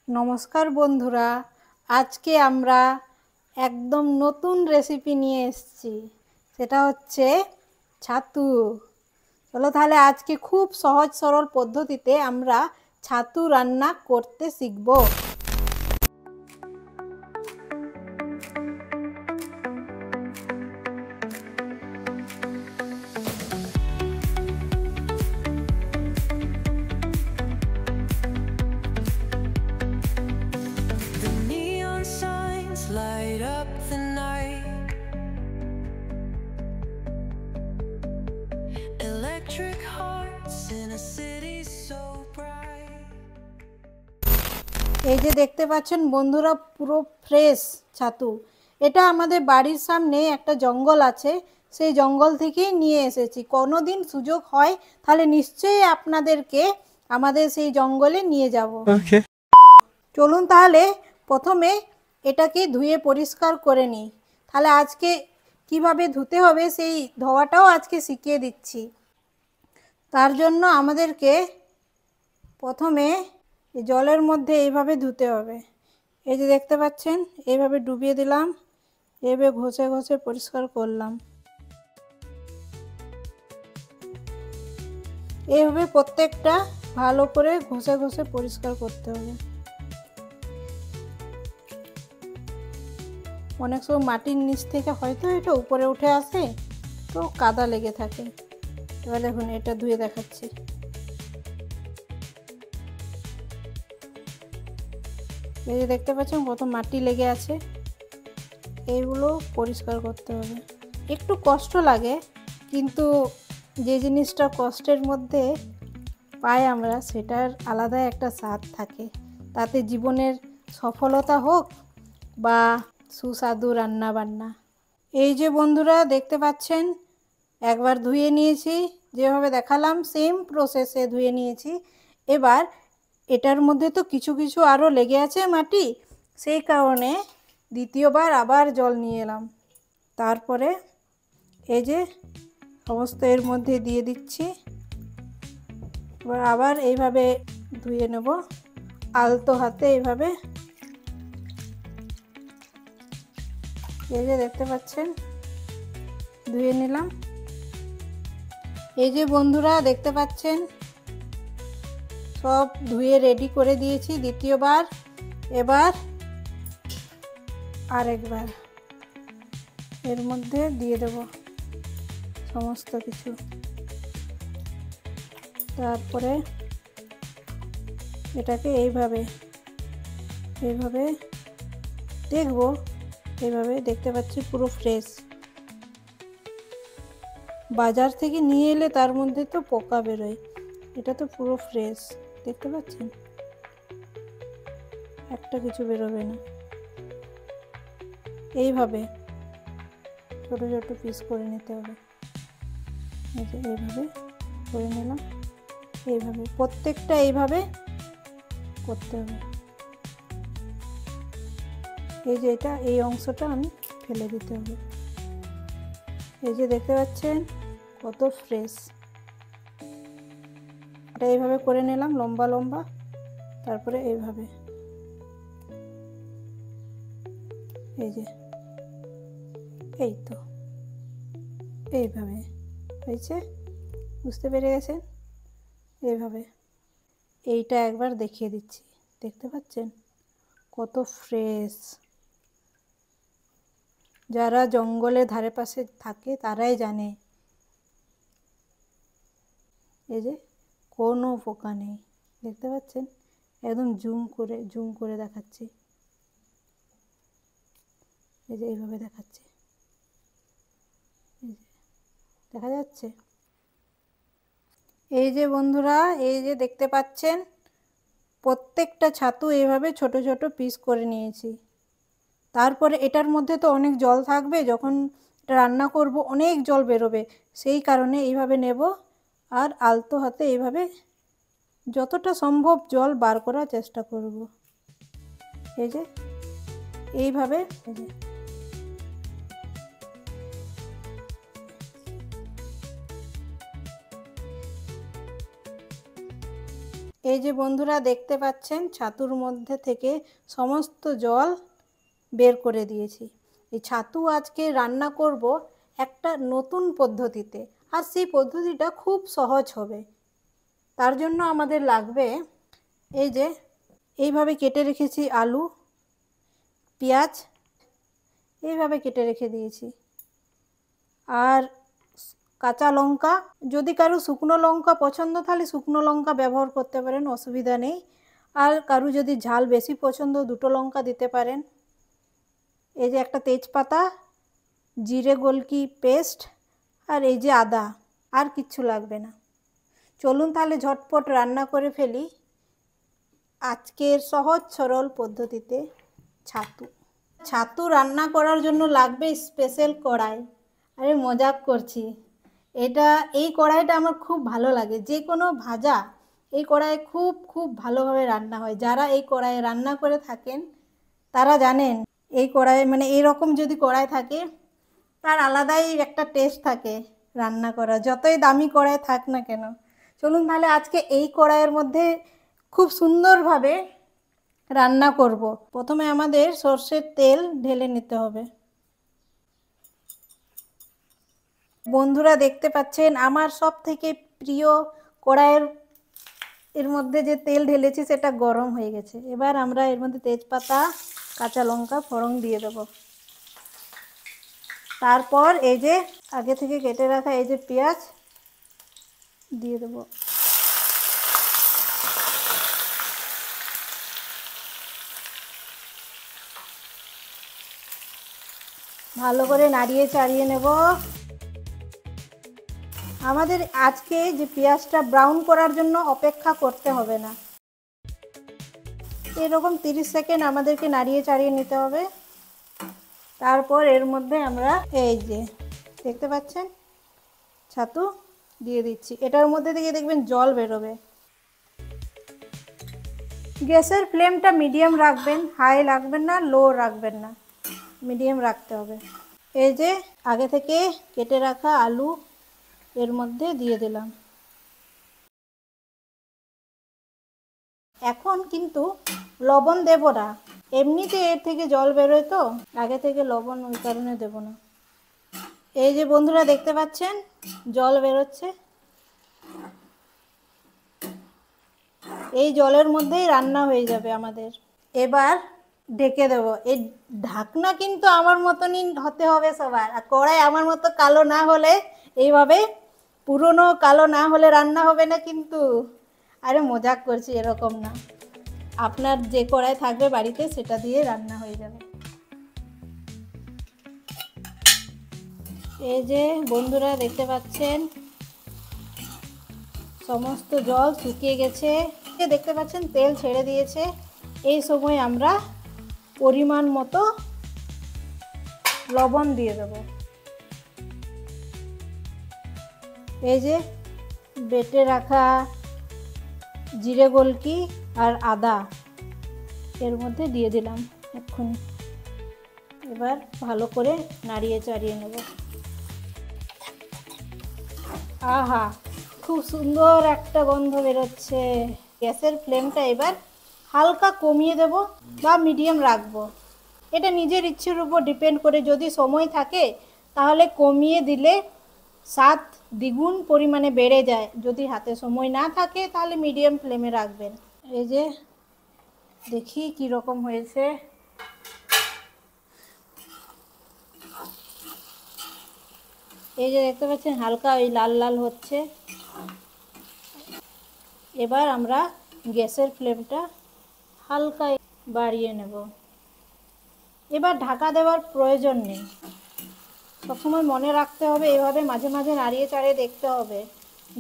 নমস্কার বন্ধুরা, আজকে আমরা একদম নতুন রেসিপি নিয়ে এসেছি। সেটা হচ্ছে ছাতু। চলো তাহলে আজকে খুব সহজ সরল পদ্ধতিতে আমরা ছাতু রান্না করতে শিখব। Light up the night. Electric hearts in a city so bright. এই যে দেখতে পাচ্ছেন বন্ধুরা, পুরো ফ্রেশ ছাতু। এটা আমাদের বাড়ির সামনে একটা জঙ্গল আছে, সেই জঙ্গল থেকেই নিয়ে এসেছি। কোনোদিন সুযোগ হয় তাহলে নিশ্চয়ই আপনাদেরকে আমাদের সেই জঙ্গলে নিয়ে যাব। চলুন তাহলে প্রথমে এটাকে ধুয়ে পরিষ্কার করে নিই। তাহলে আজকে কিভাবে ধুতে হবে সেই ধোয়াটাও আজকে শিখিয়ে দিচ্ছি। তার জন্য আমাদেরকে প্রথমে জলের মধ্যে এইভাবে ধুতে হবে। এই যে দেখতে পাচ্ছেন, এইভাবে ডুবিয়ে দিলাম, এইভাবে ঘষে ঘষে পরিষ্কার করলাম। এইভাবে প্রত্যেকটা ভালো করে ঘষে ঘষে পরিষ্কার করতে হবে। অনেক সময় মাটির নিচ থেকে হয়তো এটা উপরে উঠে আসে, তো কাদা লেগে থাকে। এবার দেখুন, এটা ধুয়ে দেখাচ্ছি। এই যে দেখতে পাচ্ছেন কত মাটি লেগে আছে, এইগুলো পরিষ্কার করতে হবে। একটু কষ্ট লাগে, কিন্তু যে জিনিসটা কষ্টের মধ্যে পাই আমরা, সেটার আলাদা একটা স্বাদ থাকে। তাতে জীবনের সফলতা হোক বা সুস্বাদু রান্না বান্না। এই যে বন্ধুরা দেখতে পাচ্ছেন, একবার ধুয়ে নিয়েছি, যেভাবে দেখালাম সেম প্রসেসে ধুয়ে নিয়েছি। এবার এটার মধ্যে তো কিছু কিছু আরও লেগে আছে মাটি, সেই কারণে দ্বিতীয়বার আবার জল নিয়ে এলাম। তারপরে এই যে সমস্ত এর মধ্যে দিয়ে দিচ্ছি। এবার আবার এইভাবে ধুয়ে নেব, আলতো হাতে এইভাবে। এই যে দেখতে পাচ্ছেন, ধুয়ে নিলাম। এই যে বন্ধুরা দেখতে পাচ্ছেন, সব ধুয়ে রেডি করে দিয়েছি দ্বিতীয়বার। এবার আরেকবার এর মধ্যে দিয়ে দেব সমস্ত কিছু। তারপরে এটাকে এইভাবে এইভাবে দেখব। এইভাবে দেখতে পাচ্ছি পুরো ফ্রেশ। বাজার থেকে নিয়ে এলে তার মধ্যে তো পোকা বেরোয়, এটা তো পুরো ফ্রেশ। দেখতে পাচ্ছেন, একটা কিছু বেরোবে না। এইভাবে ছোট ছোট পিস করে নিতে হবে। এই যে এইভাবে করে নিলাম। এইভাবে প্রত্যেকটা এইভাবে করতে হবে। এই যে এটা, এই অংশটা আমি ফেলে দিতে হবে। এই যে দেখতে পাচ্ছেন কত ফ্রেশ। এটা এইভাবে করে নিলাম লম্বা লম্বা। তারপরে এইভাবে, এই যে এই তো এইভাবে হয়েছে, বুঝতে পেরে গেছেন? এইভাবে এইটা একবার দেখিয়ে দিচ্ছি। দেখতে পাচ্ছেন কত ফ্রেশ। যারা জঙ্গলের ধারে পাশে থাকে তারাই জানে। এই যে কোনো পোকা নেই, দেখতে পাচ্ছেন? একদম জুম করে দেখাচ্ছি। এই যে এইভাবে দেখাচ্ছি, এই যে দেখা যাচ্ছে। এই যে বন্ধুরা, এই যে দেখতে পাচ্ছেন প্রত্যেকটা ছাতু এইভাবে ছোট ছোট পিস করে নিয়েছি। তারপরে এটার মধ্যে তো অনেক জল থাকবে, যখন এটা রান্না করব অনেক জল বেরোবে, সেই কারণে এইভাবে নেব আর আলতো হাতে এইভাবে যতটা সম্ভব জল বার করার চেষ্টা করব। এই যে এইভাবে, এই যে এই যে বন্ধুরা দেখতে পাচ্ছেন ছাতুর মধ্যে থেকে সমস্ত জল বের করে দিয়েছি। এই ছাতু আজকে রান্না করব একটা নতুন পদ্ধতিতে, আর সেই পদ্ধতিটা খুব সহজ হবে। তার জন্য আমাদের লাগবে এই যে এইভাবে কেটে রেখেছি আলু, পেঁয়াজ এইভাবে কেটে রেখে দিয়েছি, আর কাঁচা লঙ্কা। যদি কারো শুকনো লঙ্কা পছন্দ তাহলে শুকনো লঙ্কা ব্যবহার করতে পারেন, অসুবিধা নেই। আর কারো যদি ঝাল বেশি পছন্দ, দুটো লঙ্কা দিতে পারেন। এই যে একটা তেজপাতা, জিরে গোলকি পেস্ট, আর এই যে আদা। আর কিচ্ছু লাগবে না। চলুন তাহলে ঝটপট রান্না করে ফেলি আজকের সহজ সরল পদ্ধতিতে ছাতু। ছাতু রান্না করার জন্য লাগবে স্পেশাল কড়াই। আরে মজাক করছি, এই কড়াইটা আমার খুব ভালো লাগে। যে কোনো ভাজা এই কড়াইয়ে খুব খুব ভালোভাবে রান্না হয়। যারা এই কড়াইয়ে রান্না করে থাকেন তারা জানেন এই কড়াই মানে এইরকম যদি কড়াই থাকে তার আলাদাই একটা টেস্ট থাকে রান্না করা, যতই দামি কড়াই থাক না কেন। চলুন তাহলে আজকে এই কড়াইয়ের মধ্যে খুব সুন্দরভাবে রান্না করব। প্রথমে আমাদের সর্ষের তেল ঢেলে নিতে হবে। বন্ধুরা দেখতে পাচ্ছেন আমার সব থেকে প্রিয় কড়াইয়ের মধ্যে যে তেল ঢেলেছি সেটা গরম হয়ে গেছে। এবার আমরা এর মধ্যে তেজপাতা, কাঁচা লঙ্কা ফোড়ন দিয়ে দেব। তারপর এই যে আগে থেকে কেটে রাখা এই যে পেঁয়াজ দিয়ে দেব। ভালো করে নাড়িয়ে চাড়িয়ে নেব। আমাদের আজকে যে পেঁয়াজটা ব্রাউন করার জন্য অপেক্ষা করতে হবে না, এরকম 30 সেকেন্ড আমাদেরকে নাড়িয়ে চাড়িয়ে নিতে হবে। তারপর এর মধ্যে আমরা এই যে দেখতে পাচ্ছেন ছাতু দিয়ে দিচ্ছি। এটার মধ্যে থেকে দেখবেন জল বেরোবে। গ্যাসের ফ্লেমটা মিডিয়াম রাখবেন, হাই রাখবেন না, লো রাখবেন না, মিডিয়াম রাখতে হবে। এই যে আগে থেকে কেটে রাখা আলু এর মধ্যে দিয়ে দিলাম। এখন কিন্তু লবণ দেব না, এমনিতে এর থেকে জল বেরোয় তো আগে থেকে লবণ ওই কারণে দেব না। এই যে বন্ধুরা দেখতে পাচ্ছেন জল বেরোচ্ছে, এই জলের মধ্যেই রান্না হয়ে যাবে আমাদের। এবার ঢেকে দেবো। এই ঢাকনা কিন্তু আমার মতনই হতে হবে সবার, আর কড়াই আমার মতো কালো না হলে, এইভাবে পুরনো কালো না হলে রান্না হবে না কিন্তু। আরে মজাক করছি, এরকম না। আপনার যে কড়াই থাকবে বাড়িতে সেটা দিয়ে রান্না হয়ে যাবে। এই যে বন্ধুরা দেখতে পাচ্ছেন সমস্ত জল শুকিয়ে গেছে, দেখতে পাচ্ছেন তেল ছেড়ে দিয়েছে। এই সময় আমরা পরিমাণ মতো লবণ দিয়ে দেব। এই যে বেটে রাখা জিরে গোলকি আর আদা এর মধ্যে দিয়ে দিলাম এক্ষুনি। এবার ভালো করে নাড়িয়ে চাড়িয়ে নেব। আহা, খুব সুন্দর একটা গন্ধ বেরোচ্ছে। গ্যাসের ফ্লেমটা এবার হালকা কমিয়ে দেব বা মিডিয়াম রাখবো, এটা নিজের ইচ্ছের উপর ডিপেন্ড করে। যদি সময় থাকে তাহলে কমিয়ে দিলে স্বাদ দ্বিগুণ পরিমাণে বেড়ে যায়, যদি হাতে সময় না থাকে তাহলে মিডিয়াম ফ্লেমে রাখবেন। এই যে দেখি কি রকম হয়েছে। এই যে দেখতে পাচ্ছেন হালকা ওই লাল লাল হচ্ছে। এবার আমরা গ্যাসের ফ্লেমটা হালকা বাড়িয়ে নেব। এবার ঢাকা দেওয়ার প্রয়োজন নেই, সবসময় মনে রাখতে হবে এভাবে মাঝে মাঝে নাড়িয়ে চাড়িয়ে দেখতে হবে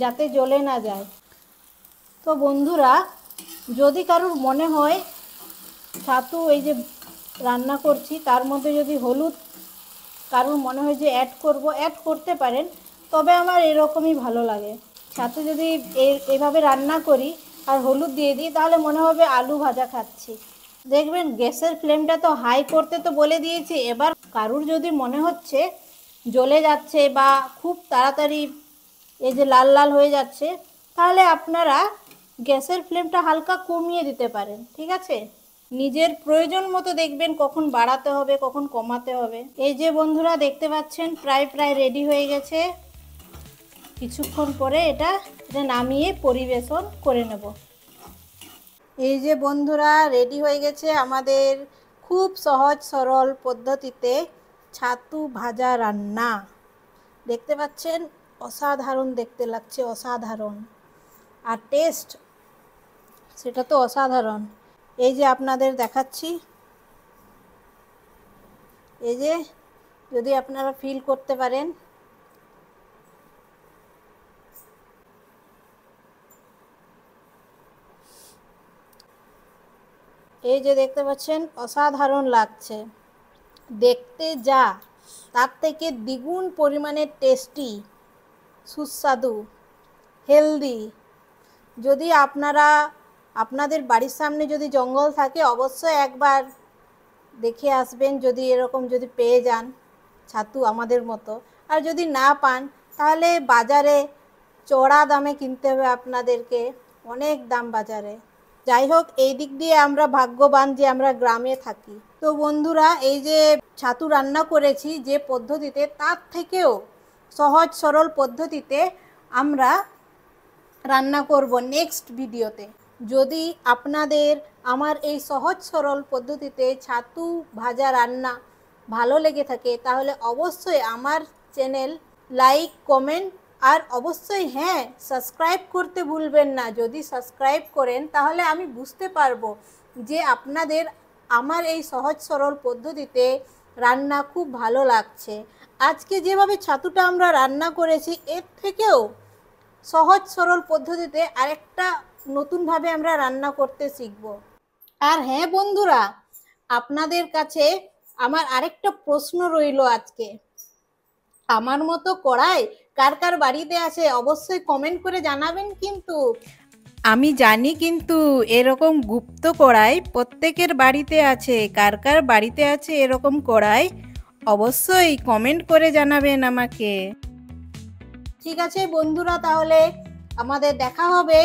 যাতে জ্বলে না যায়। তো বন্ধুরা, যদি কারোর মনে হয় ছাতু এই যে রান্না করছি তার মধ্যে যদি হলুদ কারোর মনে হয় যে অ্যাড করব, অ্যাড করতে পারেন, তবে আমার এরকমই ভালো লাগে। ছাতু যদি এইভাবে রান্না করি আর হলুদ দিয়ে দিই তাহলে মনে হবে আলু ভাজা খাচ্ছি। দেখবেন গ্যাসের ফ্লেমটা তো হাই করতে তো বলে দিয়েছি। এবার কারুর যদি মনে হচ্ছে জ্বলে যাচ্ছে বা খুব তাড়াতাড়ি এই যে লাল লাল হয়ে যাচ্ছে, তাহলে আপনারা গ্যাসের ফ্লেমটা হালকা কমিয়ে দিতে পারেন, ঠিক আছে? নিজের প্রয়োজন মতো দেখবেন কখন বাড়াতে হবে কখন কমাতে হবে। এই যে বন্ধুরা দেখতে পাচ্ছেন প্রায় রেডি হয়ে গেছে। কিছুক্ষণ পরে এটা নামিয়ে পরিবেশন করে নেব। এই যে বন্ধুরা রেডি হয়ে গেছে আমাদের খুব সহজ সরল পদ্ধতিতে ছাতু ভাজা রান্না। দেখতে পাচ্ছেন অসাধারণ দেখতে লাগছে, অসাধারণ। আর টেস্ট সেটা তো অসাধারণ। এই যে আপনাদের দেখাচ্ছি, এই যে যদি আপনারা ফিল করতে পারেন, এই যে দেখতে পাচ্ছেন অসাধারণ লাগছে দেখতে, যা তার থেকে দ্বিগুণ পরিমাণে টেস্টি, সুস্বাদু, হেলদি। যদি আপনাদের বাড়ির সামনে যদি জঙ্গল থাকে অবশ্যই একবার দেখে আসবেন, যদি এরকম যদি পেয়ে যান ছাতু আমাদের মতো। আর যদি না পান তাহলে বাজারে চড়া দামে কিনতে হবে আপনাদেরকে, অনেক দাম বাজারে। যাই হোক, এই দিক দিয়ে আমরা ভাগ্যবান যে আমরা গ্রামে থাকি। তো বন্ধুরা এই যে ছাতু রান্না করেছি যে পদ্ধতিতে, তার থেকেও সহজ সরল পদ্ধতিতে আমরা রান্না করব নেক্সট ভিডিওতে। যদি আপনাদের আমার এই সহজ সরল পদ্ধতিতে ছাতু ভাজা রান্না ভালো লেগে থাকে তাহলে অবশ্যই আমার চ্যানেল লাইক কমেন্ট আর অবশ্যই হ্যাঁ সাবস্ক্রাইব করতে ভুলবেন না। যদি সাবস্ক্রাইব করেন তাহলে আমি বুঝতে পারবো যে আপনাদের আমার এই সহজ সরল পদ্ধতিতে রান্না খুব ভালো লাগছে। আজকে যেভাবে ছাতুটা আমরা রান্না করেছি এর থেকেও সহজ সরল পদ্ধতিতে আরেকটা নতুনভাবে আমরা রান্না করতে শিখব। আর হ্যাঁ বন্ধুরা, আপনাদের কাছে আমার আরেকটা প্রশ্ন রইল আজকে। আমার মতো কড়াই কার কার বাড়িতে আছে অবশ্যই কমেন্ট করে জানাবেন। কিন্তু আমি জানি কিন্তু এরকম গুপ্ত কড়াই প্রত্যেকের বাড়িতে আছে। কার কার বাড়িতে আছে এরকম কড়াই অবশ্যই কমেন্ট করে জানাবেন আমাকে। ঠিক আছে বন্ধুরা, তাহলে আমাদের দেখা হবে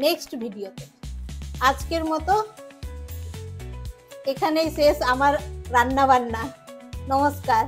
নেক্সট ভিডিওতে। আজকের মতো এখানেই শেষ আমার রান্না বান্না। নমস্কার।